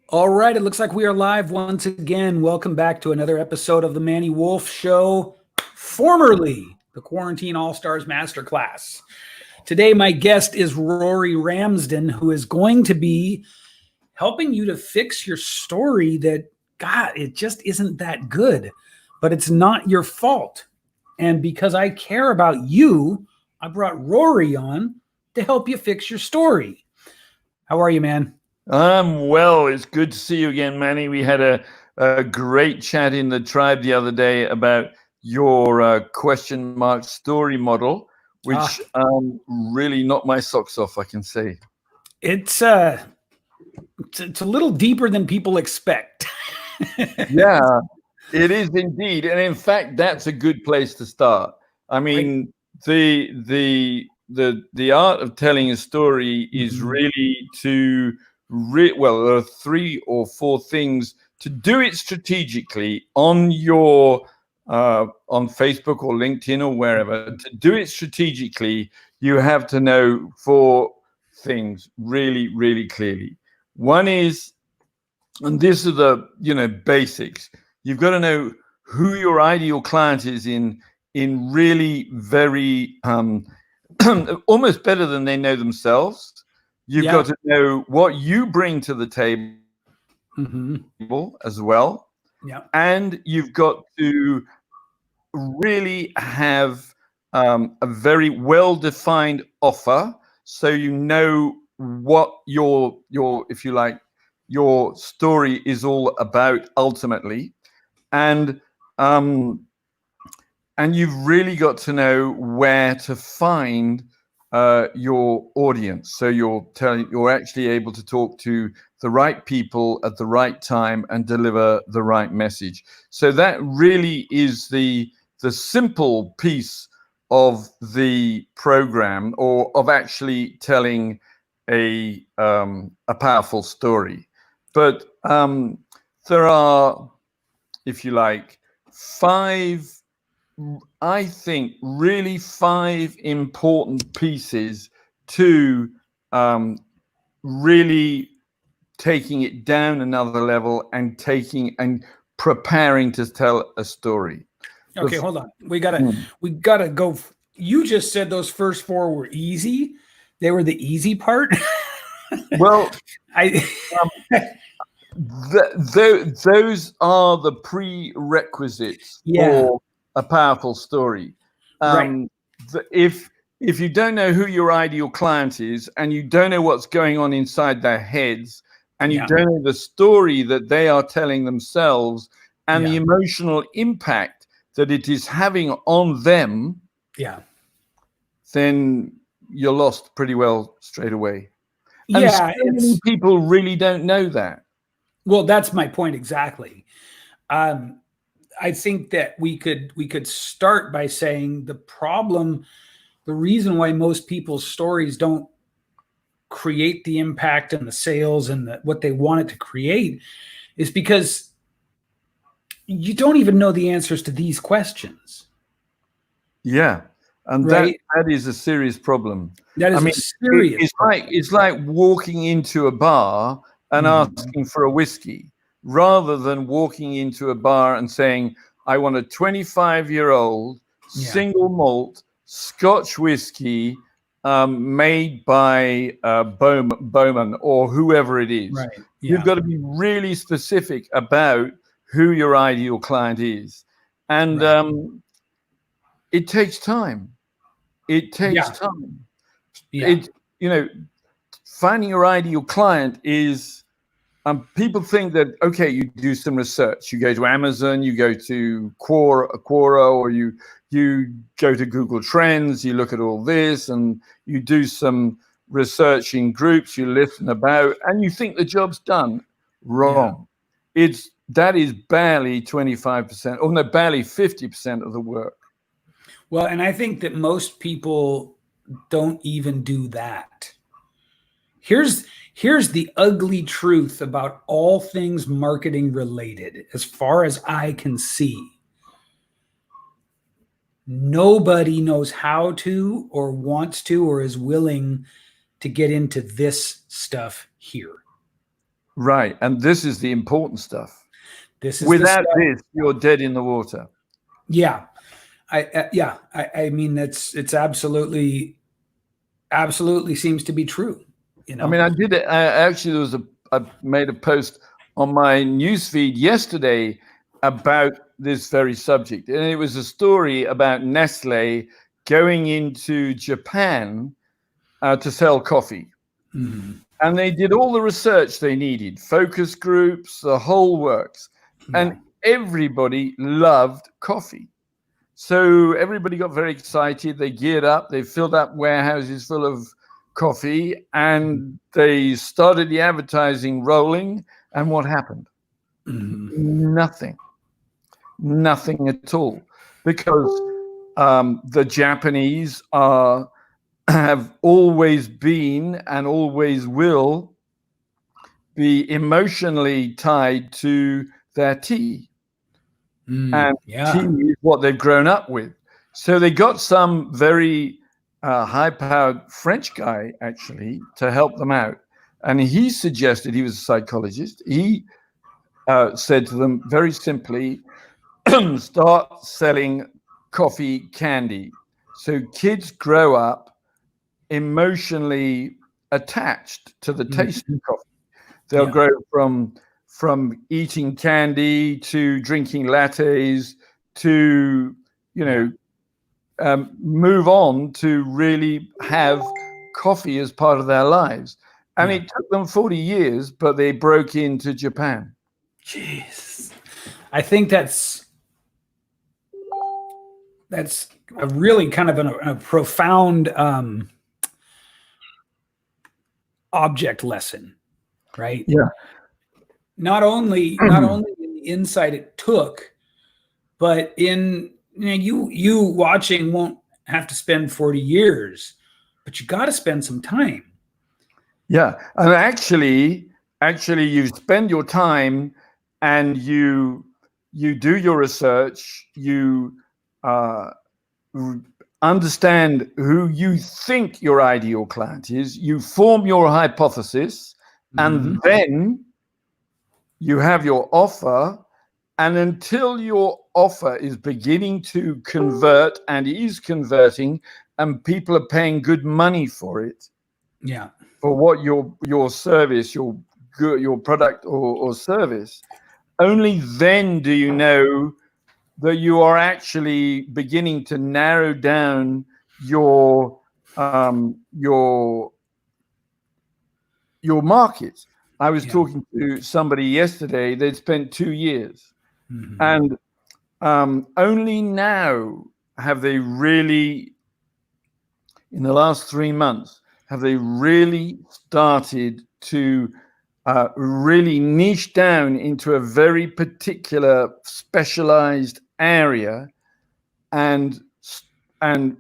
All right, it looks like we are live once again. Welcome back to another episode of the Manny Wolfe Show, formerly the Quarantine All Stars Masterclass. Today, my guest is RORY RAMSDEN, who is going to be helping you to fix your story that, God, it just isn't that good, but it's not your fault. And because I care about you, I brought RORY on to help you fix your story. How are you, man? I'm well. It's good to see you again, Manny. We had a great chat in the tribe the other day about your question mark story model, which really knocked my socks off, I can say. It's it's a little deeper than people expect. Yeah, it is indeed. And in fact, that's a good place to start. I mean, the art of telling a story is really to well, there are 3 or 4 things to do it strategically on your on Facebook or LinkedIn or wherever. To do it strategically, you have to know 4 things really, really clearly. One is, and these are the basics. You've got to know who your ideal client is in really very almost better than they know themselves. You've got to know what you bring to the table as well. Yeah. And you've got to really have a very well-defined offer, so you know what your if you like, your story is all about ultimately. And you've really got to know where to find your audience, so you're actually able to talk to the right people at the right time and deliver the right message. So that really is the simple piece of the program, or of actually telling a powerful story. But there are, if you like, 5, I think, really 5 important pieces to really taking it down another level and preparing to tell a story. Okay, hold on. We gotta go. You just said those first 4 were easy. They were the easy part. Well, I those are the prerequisites for a powerful story. Right. If you don't know who your ideal client is, and you don't know what's going on inside their heads, and you don't know the story that they are telling themselves, and the emotional impact that it is having on them, then you're lost pretty well straight away. And so many people really don't know that. Well, that's my point exactly. I think that we could start by saying the reason why most people's stories don't create the impact and the sales and what they want it to create is because you don't even know the answers to these questions. Yeah. And that is a serious problem. That is a serious problem. It's like walking into a bar and asking for a whiskey, rather than walking into a bar and saying, I want a 25-year-old single malt Scotch whiskey made by Bowman or whoever it is. Right. You've got to be really specific about who your ideal client is. And it takes time. It takes time. Finding your ideal client is, people think that, okay, you do some research. You go to Amazon, you go to Quora, or you go to Google Trends, you look at all this, and you do some research in groups, you listen about, and you think the job's done. Wrong. That is barely 25%, or no, barely 50% of the work. Well, and I think that most people don't even do that. Here's the ugly truth about all things marketing related, as far as I can see. Nobody knows how to, or wants to, or is willing to get into this stuff here. Right. And this is the important stuff. This is Without the stuff. this, you're dead in the water. Yeah. I mean, it's absolutely seems to be true. You know, I mean, I did it. Actually, I made a post on my newsfeed yesterday about this very subject. And it was a story about Nestle going into Japan to sell coffee. mm-hmm. And they did all the research they needed, focus groups, the whole works. And everybody loved coffee. So everybody got very excited. They geared up. They filled up warehouses full of coffee, and they started the advertising rolling. And what happened? Mm-hmm. Nothing at all, because the Japanese have always been and always will be emotionally tied to their tea. And tea is what they've grown up with. So they got some very high-powered French guy, actually, to help them out. And he suggested, he was a psychologist, he said to them very simply, start selling coffee candy. So kids grow up emotionally attached to the taste of coffee. They'll grow from eating candy to drinking lattes to, move on to really have coffee as part of their lives. And it took them 40 years, but they broke into Japan. Jeez. I think that's a really kind of a profound object lesson, right? Yeah. Not only in the insight it took, but in you watching won't have to spend 40 years, but you got to spend some time. Yeah, and actually, you spend your time and you do your research. You understand who you think your ideal client is. You form your hypothesis, and then you have your offer. And until your offer is beginning to convert and is converting, and people are paying good money for it, for what your service, your product or service, only then do you know that you are actually beginning to narrow down your market. I was talking to somebody yesterday. They'd spent 2 years, and only now have they really, in the last 3 months, have they really started to really niche down into a very particular specialized area, and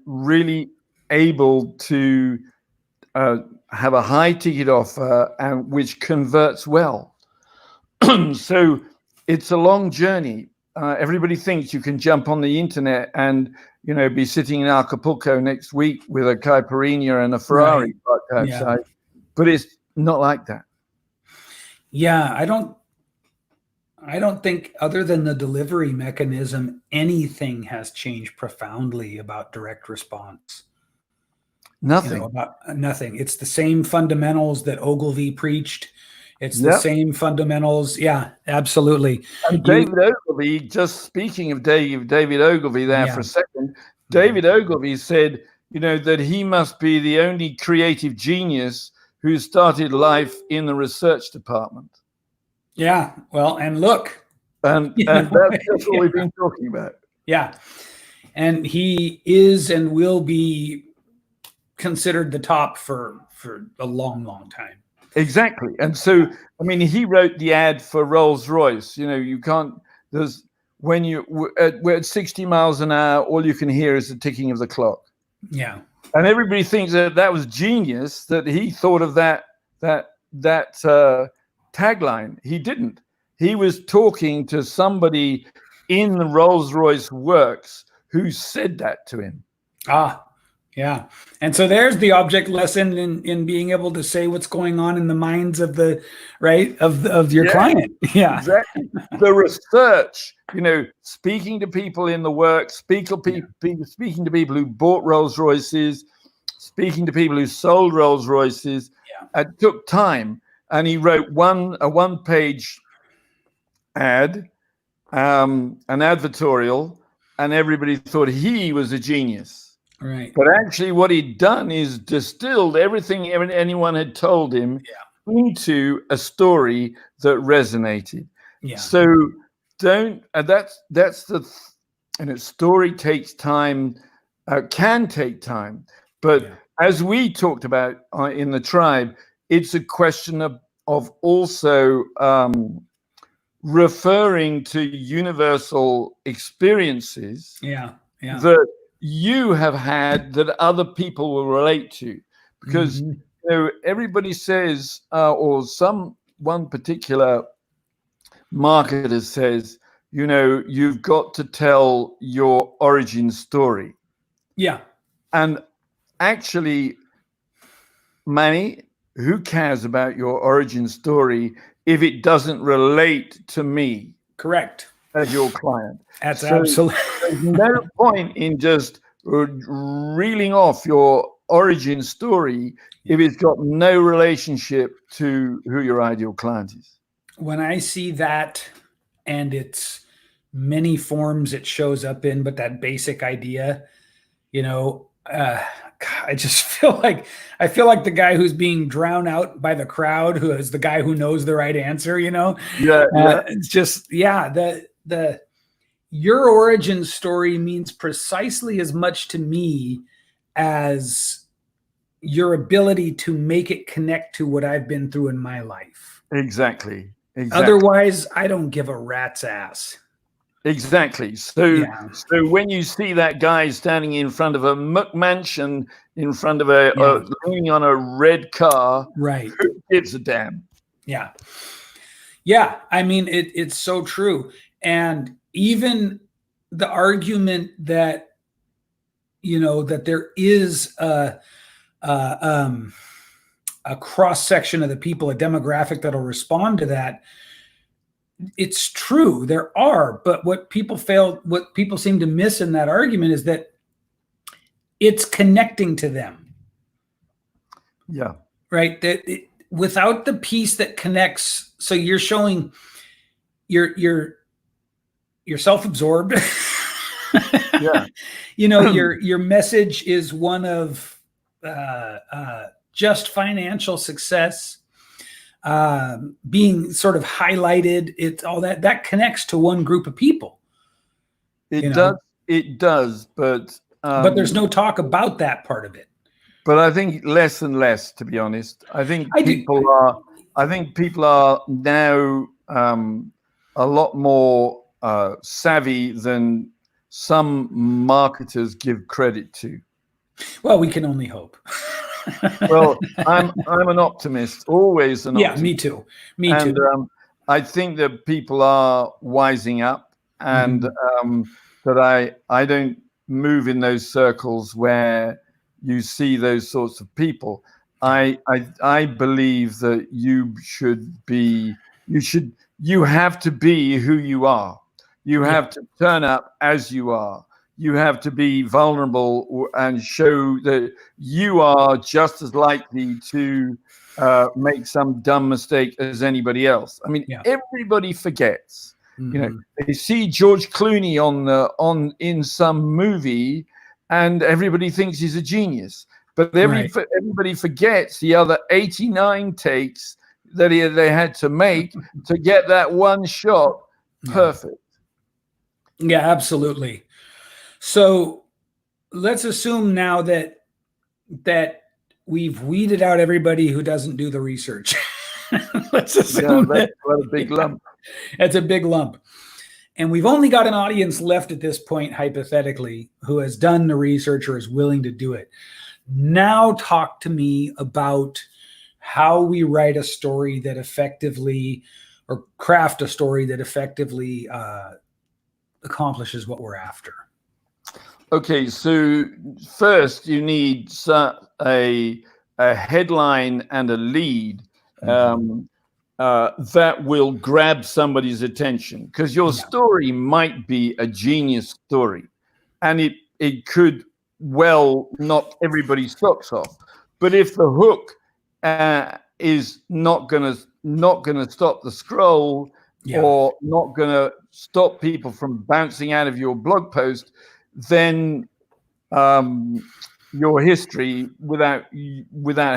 really able to have a high ticket offer, and which converts well. So it's a long journey. Everybody thinks you can jump on the internet and be sitting in Acapulco next week with a caipirinha and a Ferrari parked outside, but it's not like that. Yeah, I don't think, other than the delivery mechanism, anything has changed profoundly about direct response. Nothing. Nothing. It's the same fundamentals that Ogilvy preached. It's the same fundamentals. Yeah, absolutely. And David Ogilvy, just speaking of David Ogilvy there for a second, David Ogilvy said, that he must be the only creative genius who started life in the research department. Yeah, well, and look. And that's just what we've been talking about. Yeah. And he is and will be considered the top for a long, long time. Exactly. And so, I mean, he wrote the ad for Rolls-Royce. You can't, we're at 60 miles an hour, all you can hear is the ticking of the clock. Yeah. And everybody thinks that was genius, that he thought of that tagline. He didn't. He was talking to somebody in the Rolls-Royce works who said that to him. Yeah. And so there's the object lesson in being able to say what's going on in the minds of the right of your client. Yeah. Exactly. The research, speaking to people in the work, speaking to people who bought Rolls Royces, speaking to people who sold Rolls Royces. It took time. And he wrote a one-page ad, an advertorial, and everybody thought he was a genius. Right. But actually what he'd done is distilled everything anyone had told him into a story that resonated. Yeah. So that's story takes time, can take time. But as we talked about in the tribe, it's a question of also referring to universal experiences that you have had that other people will relate to, because everybody says, or one particular marketer says, you've got to tell your origin story. Yeah. And actually, Manny, who cares about your origin story if it doesn't relate to me? Correct. As your client. That's absolutely. There's no point in just reeling off your origin story if it's got no relationship to who your ideal client is. When I see that, and it's many forms it shows up in, but that basic idea, I just feel like the guy who's being drowned out by the crowd, who is the guy who knows the right answer. It's just your origin story means precisely as much to me as your ability to make it connect to what I've been through in my life. Exactly. Otherwise, I don't give a rat's ass. Exactly. So when you see that guy standing in front of a McMansion, in front of leaning on a red car, right? Who gives a damn? Yeah. Yeah. I mean, it's so true. And even the argument that, that there is a cross section of the people, a demographic that'll respond to that. It's true, there are, but what people seem to miss in that argument is that it's connecting to them. Yeah. Right. Without the piece that connects, so you're showing you're self-absorbed. Yeah. Your message is one of just financial success. Being sort of highlighted, it's all that connects to one group of people. It does, but there's no talk about that part of it. But I think less and less, to be honest. I think people are now a lot more savvy than some marketers give credit to. Well, we can only hope. Well, I'm an optimist, always an optimist. Yeah, me too. Me too. I think that people are wising up, and that I don't move in those circles where you see those sorts of people. I believe that you have to be who you are. You have to turn up as you are. You have to be vulnerable and show that you are just as likely to make some dumb mistake as anybody else. I mean, everybody forgets. They see George Clooney in some movie, and everybody thinks he's a genius. But everybody forgets the other 89 takes that they had to make to get that one shot perfect. Yeah, absolutely. So let's assume now that we've weeded out everybody who doesn't do the research. Let's assume that's a big lump. That's a big lump. And we've only got an audience left at this point, hypothetically, who has done the research or is willing to do it. Now talk to me about how we write a story that effectively, or craft a story that effectively accomplishes what we're after. Okay, so first you need a headline and a lead that will grab somebody's attention, because your story might be a genius story, and it could well knock everybody's socks off. But if the hook is not gonna stop the scroll, or not gonna stop people from bouncing out of your blog post, then your history without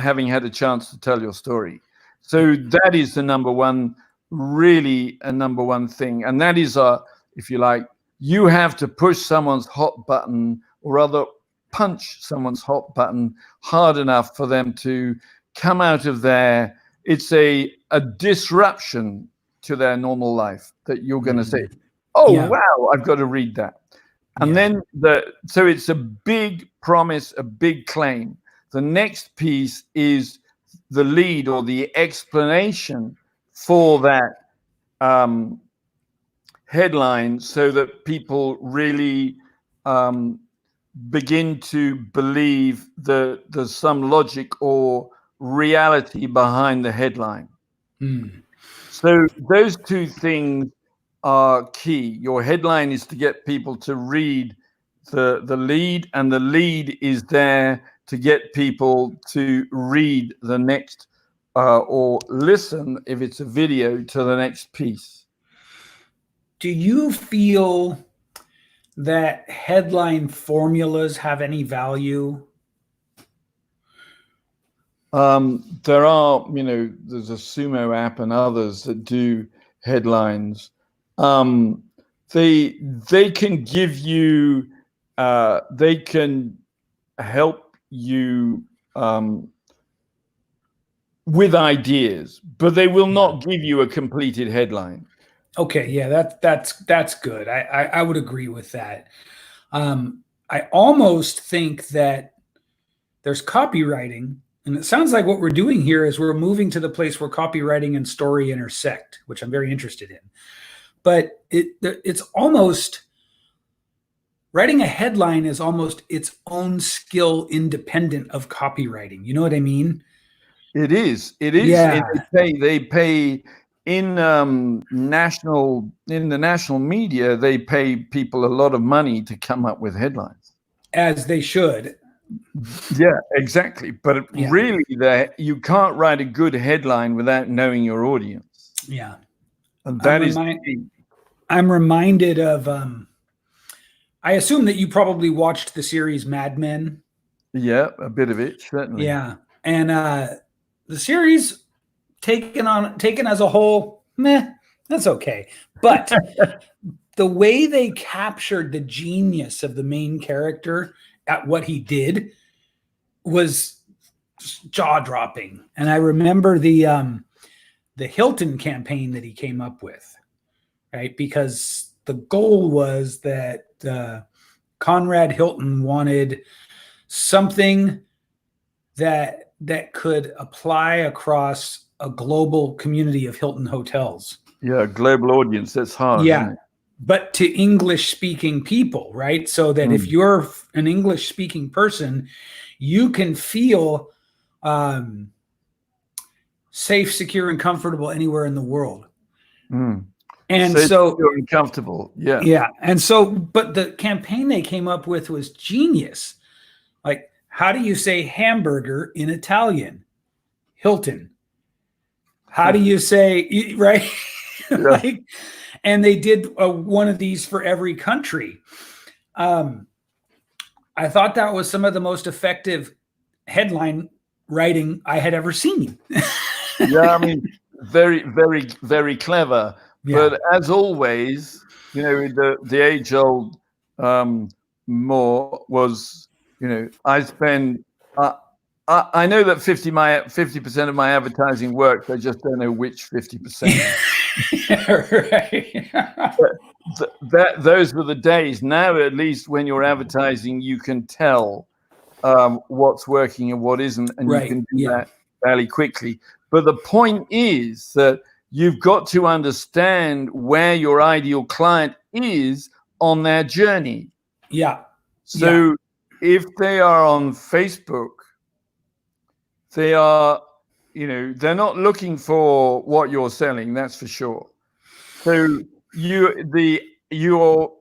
having had a chance to tell your story. So that is the number one thing, and that is if you like, you have to push someone's hot button, or rather punch someone's hot button hard enough for them to come out of their, it's a disruption to their normal life, that you're going to say, oh, wow, I've got to read that. And then so it's a big promise, a big claim. The next piece is the lead, or the explanation for that headline, so that people really begin to believe that there's some logic or reality behind the headline. So those two things are key. Your headline is to get people to read the lead, and the lead is there to get people to read the next or listen, if it's a video, to the next piece. Do you feel that headline formulas have any value? There are, there's a Sumo app and others that do headlines. They can give you, they can help you with ideas, but they will not give you a completed headline. Okay, yeah, that's good. I would agree with that. I almost think that there's copywriting, and it sounds like what we're doing here is we're moving to the place where copywriting and story intersect, which I'm very interested in. But it's almost, writing a headline is almost its own skill, independent of copywriting. You know what I mean? It is. Yeah. They pay in the national media. They pay people a lot of money to come up with headlines, as they should. Yeah, exactly. But really, you can't write a good headline without knowing your audience. Yeah. And that is I'm reminded of, I assume that you probably watched the series Mad Men. Yeah, a bit of it, certainly. Yeah. And the series taken as a whole, that's okay. But the way they captured the genius of the main character at what he did was jaw-dropping. And I remember the Hilton campaign that he came up with, right? Because the goal was that Conrad Hilton wanted something that could apply across a global community of Hilton hotels. Yeah, global audience. That's hard. Yeah, isn't it? but to English-speaking people, right? So that if you're an English-speaking person, you can feel safe, secure, and comfortable anywhere in the world. And so you're comfortable. Yeah. Yeah. And so, but the campaign they came up with was genius. Like, how do you say hamburger in Italian? Hilton. How do you say, right? Yeah. And they did one of these for every country. I thought that was some of the most effective headline writing I had ever seen. Yeah, I mean, very, very, very clever. Yeah. But as always, the age-old more was, I spend. I know that 50% of my advertising works. I just don't know which 50%. Right. Those were the days. Now, at least, when you're advertising, you can tell what's working and what isn't, and you can do that fairly quickly. But the point is that you've got to understand where your ideal client is on their journey. Yeah. So if they are on Facebook, they are, they're not looking for what you're selling, that's for sure. So you're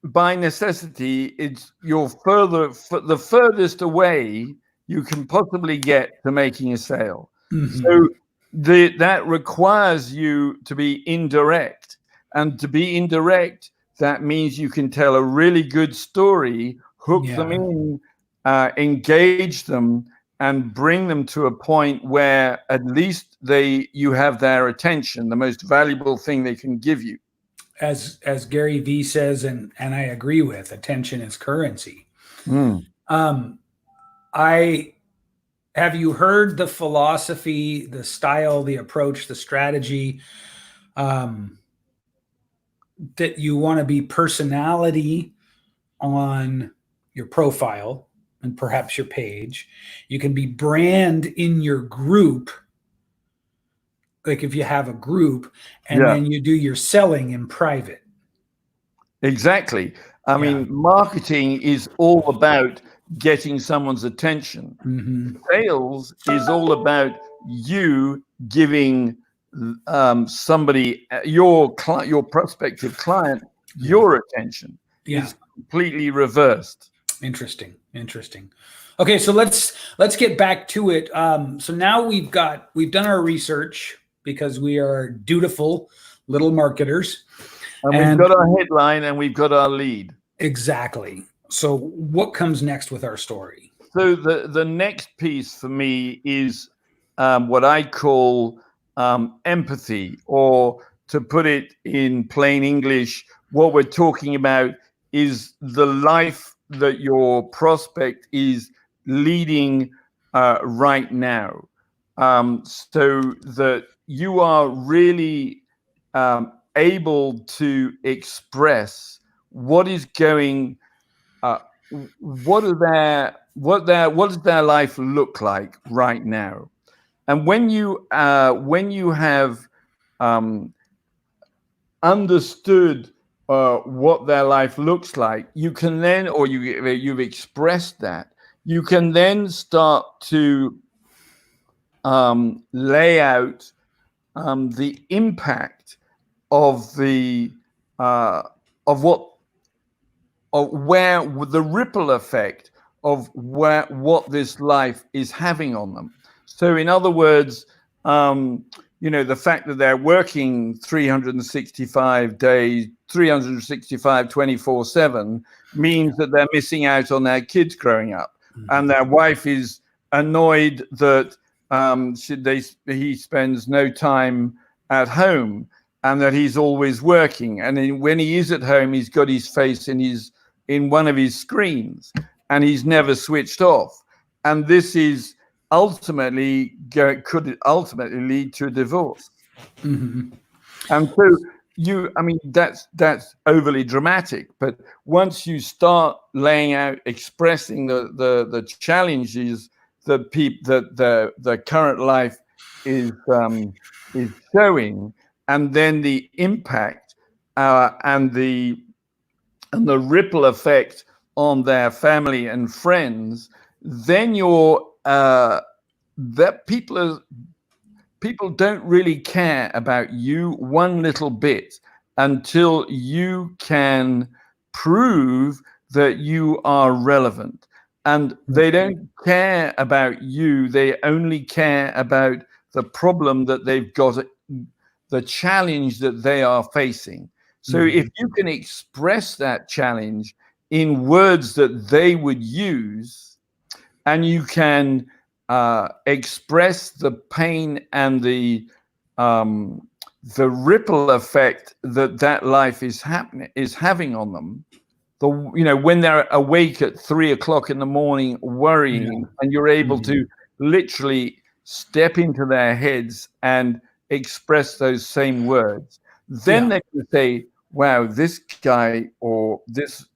by necessity, it's the furthest away you can possibly get to making a sale. So that requires you to be indirect, and to be indirect, that means you can tell a really good story, hook them in, engage them, and bring them to a point where at least you have their attention, the most valuable thing they can give you. As Gary Vee says, and I agree with, attention is currency. Have you heard the philosophy, the style, the approach, the strategy, that you want to be personality on your profile and perhaps your page? You can be brand in your group, like if you have a group, and then you do your selling in private. Exactly. I mean, marketing is all about getting someone's attention. Sales is all about you giving somebody, your prospective client, your attention. It's completely reversed. Interesting. Okay, so let's get back to it. So now we've done our research, because we are dutiful little marketers. And we've got our headline and we've got our lead. Exactly. So what comes next with our story? So the next piece for me is what I call empathy, or to put it in plain English, what we're talking about is the life that your prospect is leading right now. So that you are really able to express what is going, what does their life look like right now. And when you have understood what their life looks like, you can then, or you've expressed that, you can then start to lay out the impact of where the ripple effect of what this life is having on them. So in other words, the fact that they're working 365 days, 365, 24/7 means that they're missing out on their kids growing up. And their wife is annoyed that he spends no time at home, and that he's always working. And when he is at home, he's got his face in one of his screens, and he's never switched off. And this is could ultimately lead to a divorce. And so that's overly dramatic. But once you start laying out, expressing the challenges that the current life is showing, and then the impact and the ripple effect on their family and friends, then that people don't really care about you one little bit until you can prove that you are relevant. And they don't care about you. They only care about the problem that they've got, the challenge that they are facing. So if you can express that challenge in words that they would use, and you can express the pain and the ripple effect that life is having on them, when they're awake at 3 o'clock in the morning worrying, and you're able to literally step into their heads and express those same words, then they can say, wow, this guy or this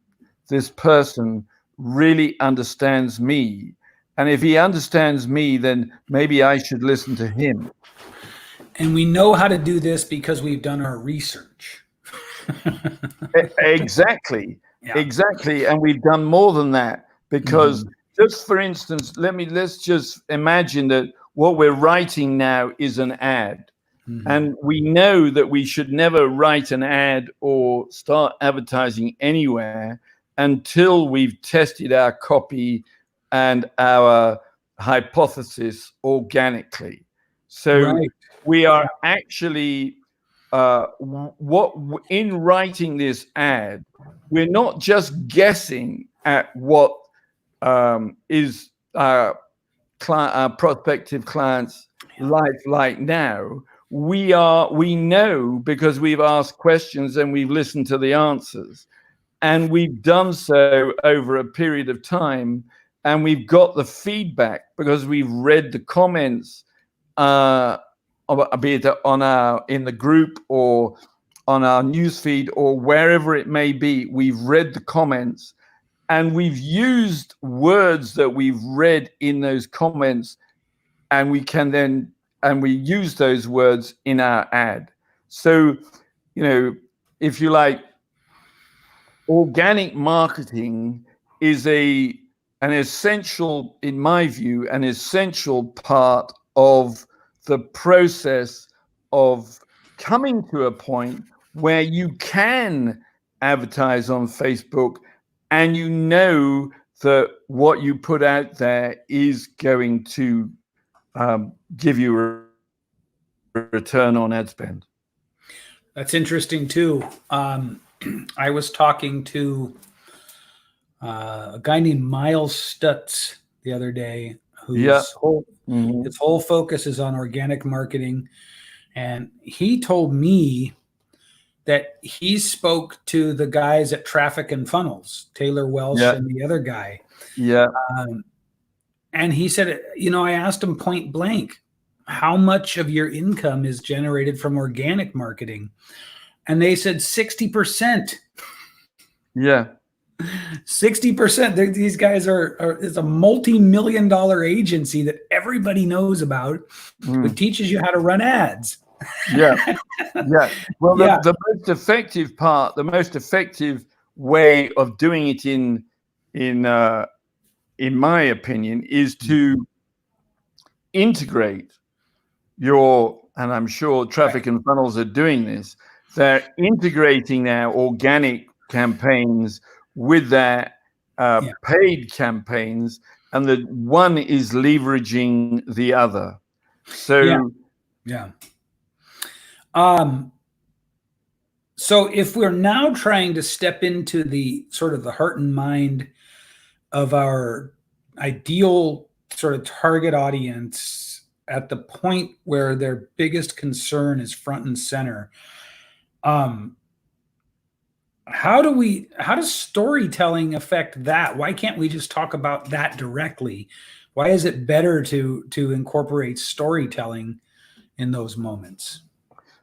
person really understands me. And if he understands me, then maybe I should listen to him. And we know how to do this because we've done our research. Exactly. Exactly. And we've done more than that because just for instance, let's just imagine that what we're writing now is an ad. And we know that we should never write an ad or start advertising anywhere until we've tested our copy and our hypothesis organically. So we are actually in writing this ad, we're not just guessing at what is our prospective clients' life like now. We know because we've asked questions and we've listened to the answers, and we've done so over a period of time, and we've got the feedback because we've read the comments, be it in the group or on our newsfeed or wherever it may be. We've read the comments and we've used words that we've read in those comments, and we use those words in our ad. So, if you like, organic marketing is an essential, in my view, an essential part of the process of coming to a point where you can advertise on Facebook and you know that what you put out there is going to give you a return on ad spend. That's interesting too. I was talking to a guy named Miles Stutz the other day, whose whole focus is on organic marketing. And he told me that he spoke to the guys at Traffic and Funnels, Taylor Welsh and the other guy. And he said, I asked him point blank, how much of your income is generated from organic marketing? And they said 60%. 60%. These guys is a multi-million-dollar agency that everybody knows about, who teaches you how to run ads. Well, the most effective part, the most effective way of doing it in my opinion, is to integrate and I'm sure Traffic and Funnels are doing this, they're integrating their organic campaigns with their paid campaigns, and the one is leveraging the other. So so if we're now trying to step into the sort of the heart and mind of our ideal sort of target audience at the point where their biggest concern is front and center, how does storytelling affect that? Why can't we just talk about that directly? Why is it better to incorporate storytelling in those moments?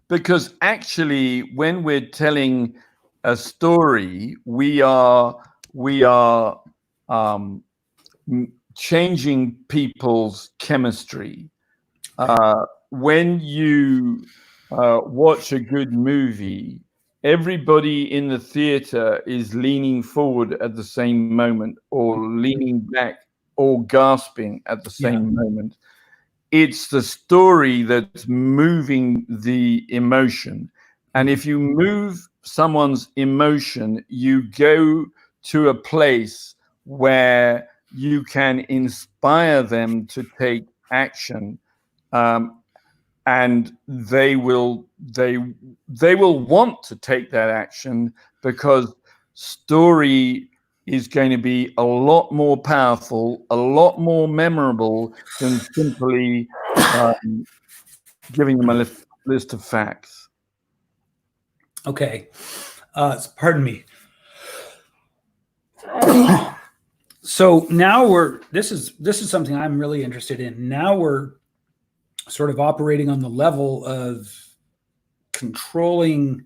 Because actually, when we're telling a story, we are changing people's chemistry. When you watch a good movie, everybody in the theater is leaning forward at the same moment, or leaning back, or gasping at the same moment. It's the story that's moving the emotion. And if you move someone's emotion, you go to a place where you can inspire them to take action, and they will want to take that action, because story is going to be a lot more powerful, a lot more memorable than simply giving them a list of facts. Okay, pardon me. So now this is something I'm really interested in. Now we're sort of operating on the level of controlling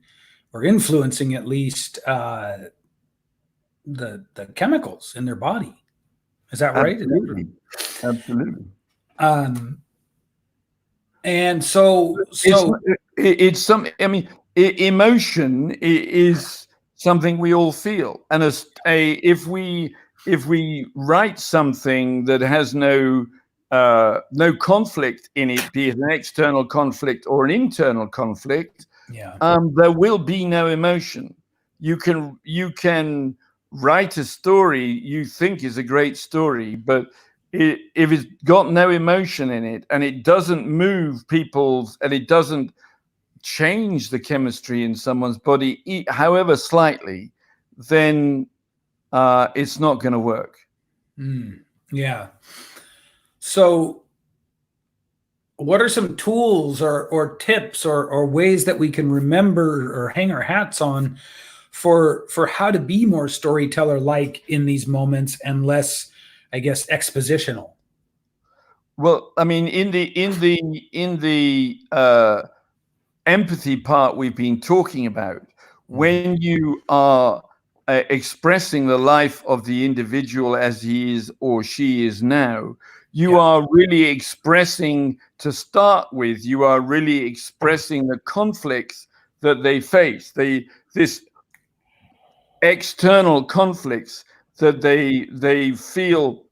or influencing, at least, the chemicals in their body. Is that right? Absolutely. And so it's something. I mean, emotion is something we all feel. And if we write something that has no conflict in it, be it an external conflict or an internal conflict, there will be no emotion. You can write a story you think is a great story, but if it's got no emotion in it and it doesn't move people's, and it doesn't change the chemistry in someone's body, however slightly, then it's not going to work. Yeah. So what are some tools or tips or ways that we can remember or hang our hats on for how to be more storyteller-like in these moments and less, I guess, expositional? Well, I mean, in the empathy part we've been talking about, when you are expressing the life of the individual as he is or she is now, you are really expressing, to start with, you are really expressing the conflicts that they face, this external conflicts that they feel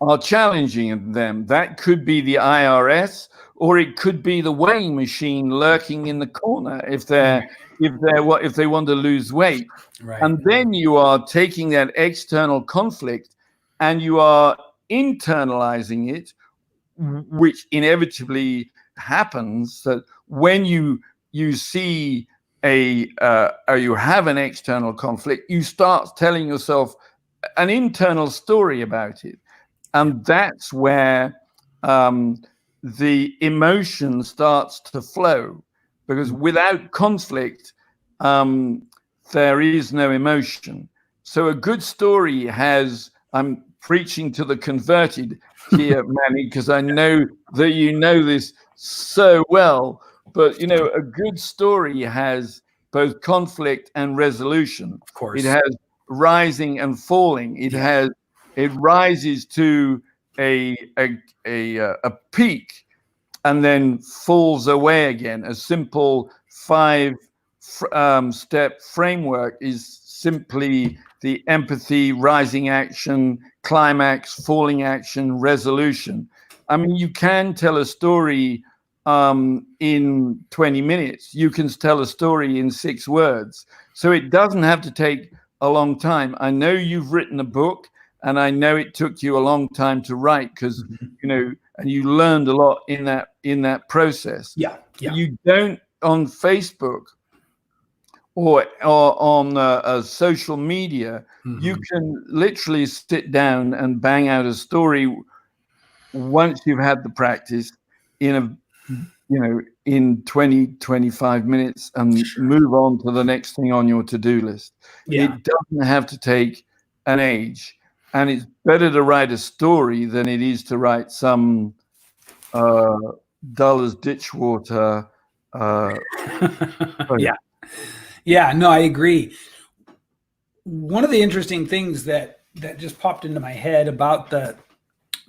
are challenging them. That could be the IRS, or it could be the weighing machine lurking in the corner if they want to lose weight. Right. And then you are taking that external conflict and you are internalizing it, which inevitably happens, that when you see or you have an external conflict, you start telling yourself an internal story about it. And that's where the emotion starts to flow, because without conflict, there is no emotion. So a good story has, I'm preaching to the converted here, Manny, because I know that you know this so well, but a good story has both conflict and resolution. Of course. It has rising and falling. It rises to a peak and then falls away again. A simple 5-step framework is simply the empathy, rising action, climax, falling action, resolution. I mean, you can tell a story in 20 minutes. You can tell a story in 6 words. So it doesn't have to take a long time. I know you've written a book, and I know it took you a long time to write, because and you learned a lot in that process. Yeah. You don't, on Facebook or on social media, you can literally sit down and bang out a story once you've had the practice in 20, 25 minutes and move on to the next thing on your to-do list. It doesn't have to take an age. And it's better to write a story than it is to write some dull as ditch water. Yeah, no, I agree. One of the interesting things that just popped into my head about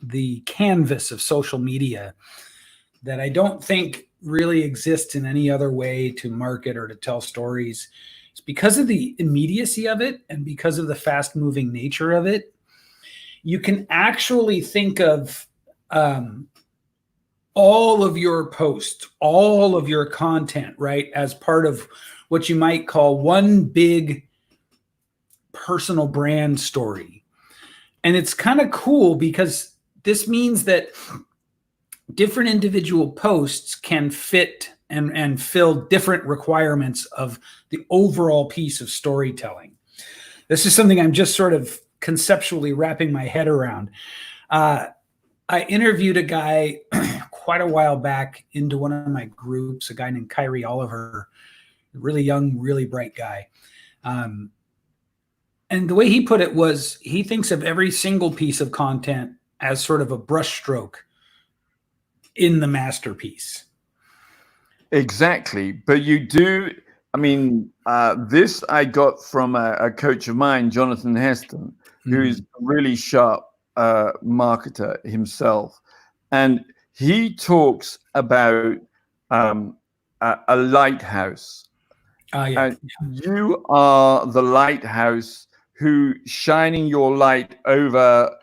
the canvas of social media that I don't think really exists in any other way to market or to tell stories is because of the immediacy of it and because of the fast-moving nature of it. You can actually think of all of your posts, all of your content, right, as part of what you might call one big personal brand story. And it's kind of cool because this means that different individual posts can fit and fill different requirements of the overall piece of storytelling. This is something I'm just sort of conceptually wrapping my head around. I interviewed a guy quite a while back into one of my groups, a guy named Kyrie Oliver, really young, really bright guy. And the way he put it was he thinks of every single piece of content as sort of a brushstroke in the masterpiece. Exactly. But you do, I mean, this I got from a coach of mine, Jonathan Heston, who is a really sharp marketer himself. And he talks about a lighthouse. Yeah. You are the lighthouse who shining your light over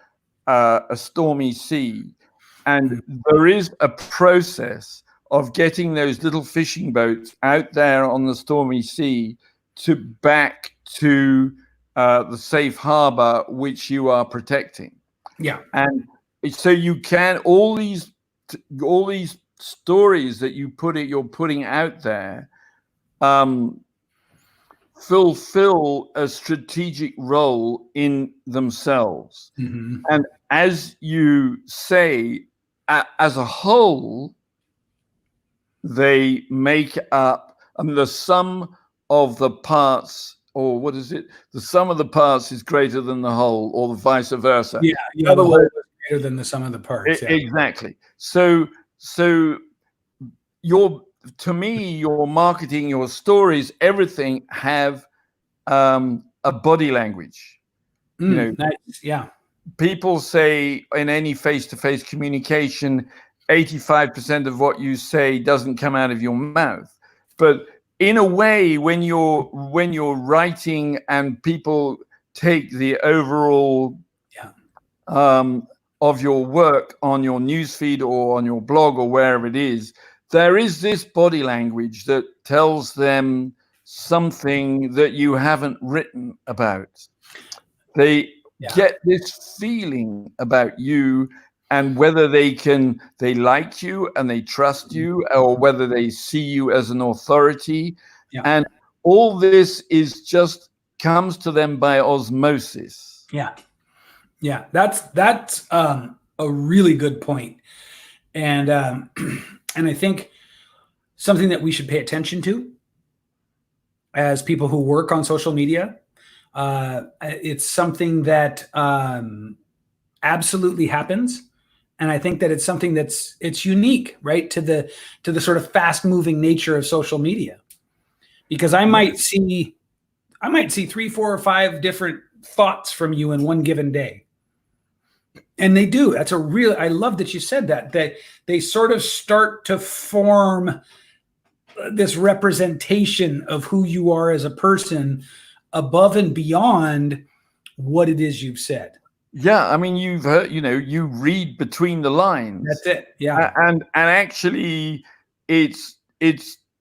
a stormy sea. And there is a process of getting those little fishing boats out there on the stormy sea to back to the safe harbor which you are protecting. Yeah. And so you can all these stories that you're putting out there fulfill a strategic role in themselves. Mm-hmm. And as you say, as a whole, they make up the sum of the parts, or what is it? The sum of the parts is greater than the whole, or the vice versa. Yeah. In other The whole words, is greater than the sum of the parts. Yeah. exactly. So to me, your marketing, your stories, everything have a body language. Nice. Yeah. People say in any face-to-face communication, 85% of what you say doesn't come out of your mouth. But in a way, when you're writing and people take the overall of your work on your newsfeed or on your blog or wherever it is, there is this body language that tells them something that you haven't written about. They get this feeling about you, and whether they like you and they trust you, or whether they see you as an authority. And all this is just comes to them by osmosis. Yeah, that's a really good point. And and I think something that we should pay attention to as people who work on social media. It's something that absolutely happens, and I think that it's something it's unique, right, to the sort of fast-moving nature of social media. Because I might see 3, 4, or 5 different thoughts from you in one given day. And they do. I love that you said that they sort of start to form this representation of who you are as a person above and beyond what it is you've said. Yeah, I mean, you've heard, you read between the lines. That's it. Yeah. And actually it's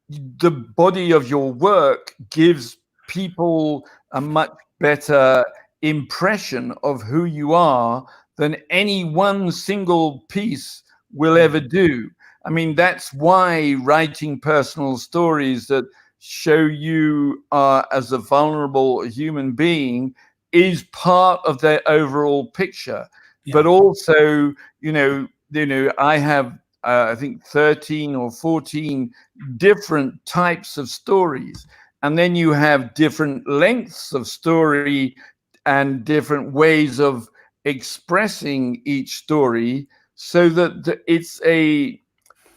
the body of your work gives people a much better impression of who you are than any one single piece will ever do. I mean, that's why writing personal stories that show you as a vulnerable human being is part of their overall picture. But also, I have I think 13 or 14 different types of stories, and then you have different lengths of story and different ways of expressing each story, so that it's a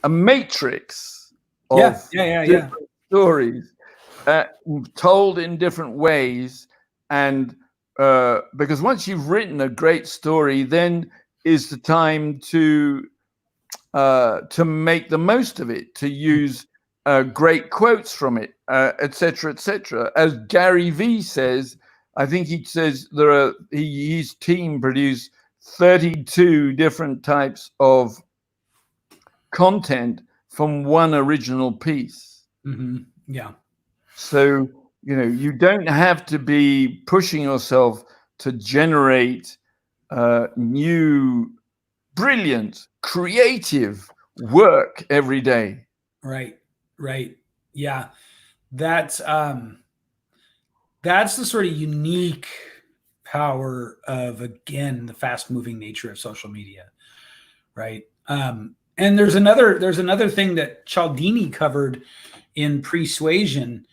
matrix of different stories told in different ways. And because once you've written a great story, then is the time to make the most of it, to use great quotes from it, etc., etc. As Gary Vee says, I think he says his team produced 32 different types of content from one original piece. Mm-hmm. Yeah. So, you don't have to be pushing yourself to generate new, brilliant, creative work every day. Right. Yeah. That's the sort of unique power of, again, the fast-moving nature of social media. Right. And there's another thing that Cialdini covered in Persuasion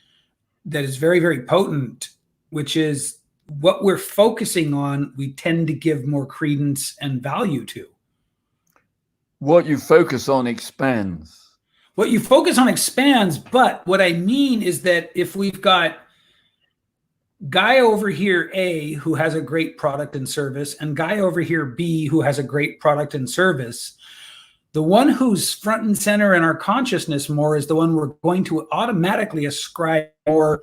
that is very, very potent, which is what we're focusing on, we tend to give more credence and value to. What you focus on expands. What you focus on expands, but what I mean is that if we've got guy over here A who has a great product and service, and guy over here B who has a great product and service, The one who's front and center in our consciousness more is the one we're going to automatically ascribe more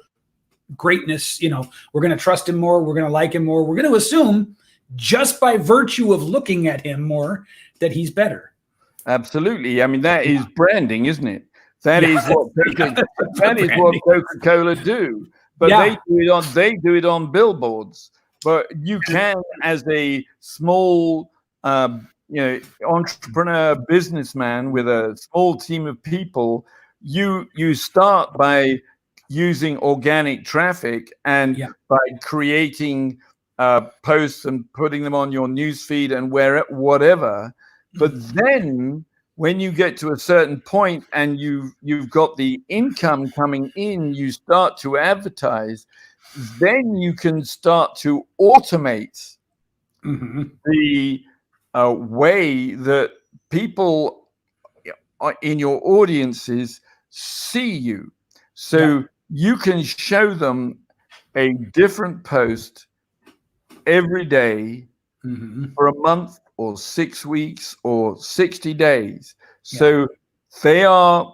greatness. We're going to trust him more. We're going to like him more. We're going to assume just by virtue of looking at him more that he's better. Absolutely. I mean, that is branding, isn't it? That is what branding. Coca-Cola do. But they do it on billboards. But you can, as a small entrepreneur, businessman with a small team of people, you start by using organic traffic and by creating posts and putting them on your newsfeed and whatever. But then when you get to a certain point and you've got the income coming in, you start to advertise. Then you can start to automate the way that people in your audiences see you. So you can show them a different post every day for a month or 6 weeks or 60 days. So they are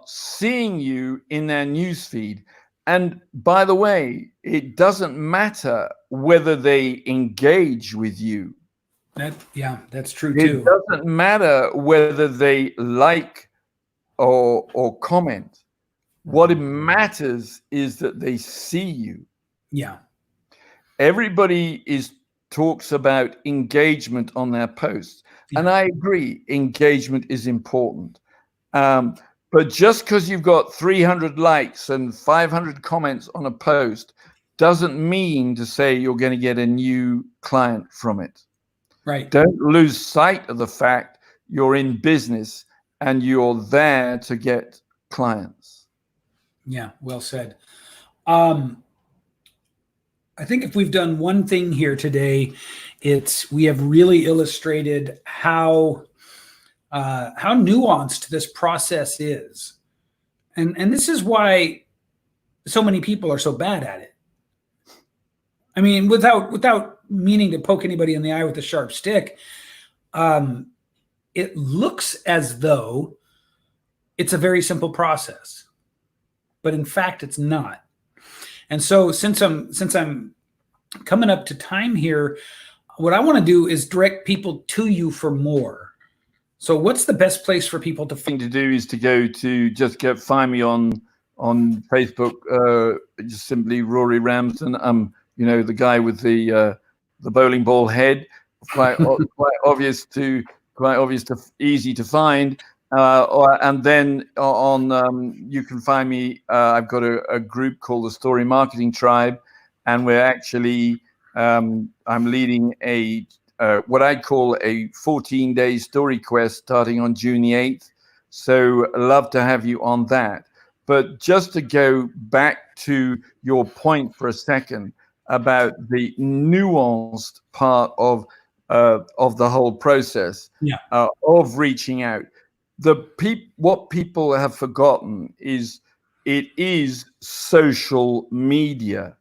seeing you in their newsfeed. And by the way, it doesn't matter whether they engage with you. That's true too. It doesn't matter whether they like or comment. What it matters is that they see you. Yeah. Everybody talks about engagement on their posts. And I agree, engagement is important. But just because you've got 300 likes and 500 comments on a post doesn't mean to say you're going to get a new client from it. Right. Don't lose sight of the fact you're in business and you're there to get clients. Yeah, well said. I think if we've done one thing here today, we have really illustrated how nuanced this process is. And this is why so many people are so bad at it. I mean, without meaning to poke anybody in the eye with a sharp stick, it looks as though it's a very simple process, but in fact, it's not. And so since I'm coming up to time here, what I want to do is direct people to you for more. So what's the best place for people to find? To do is to go to find me on Facebook, just simply Rory Ramsden. The guy with the bowling ball head, quite obvious to easy to find. And then you can find me. I've got a group called the Story Marketing Tribe, and we're actually I'm leading what I call a 14-day story quest starting on June the 8th. So I'd love to have you on that. But just to go back to your point for a second about the nuanced part of the whole process of reaching out. What people have forgotten is it is social media.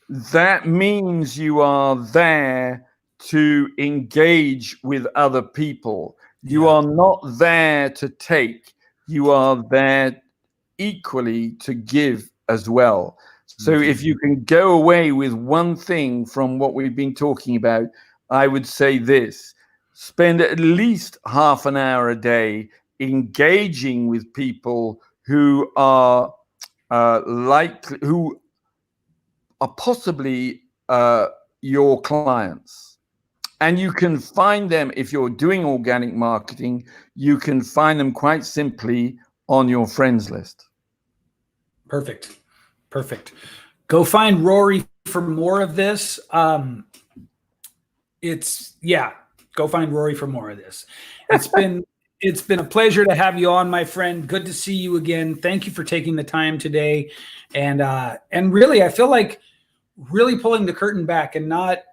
That means you are there to engage with other people. You are not there to take. You are there equally to give as well. So if you can go away with one thing from what we've been talking about, I would say this: spend at least half an hour a day engaging with people who are who are possibly your clients. And you can find them, if you're doing organic marketing, you can find them quite simply on your friends list. Perfect. Go find Rory for more of this. Go find Rory for more of this. It's been a pleasure to have you on, my friend. Good to see you again. Thank you for taking the time today. And really, I feel like really pulling the curtain back and not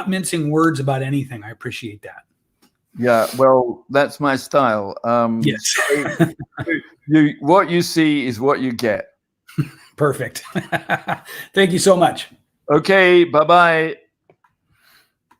mincing words about anything. I appreciate that. Yeah, well, that's my style. Yes. What you see is what you get. Perfect. Thank you so much. Okay, bye-bye.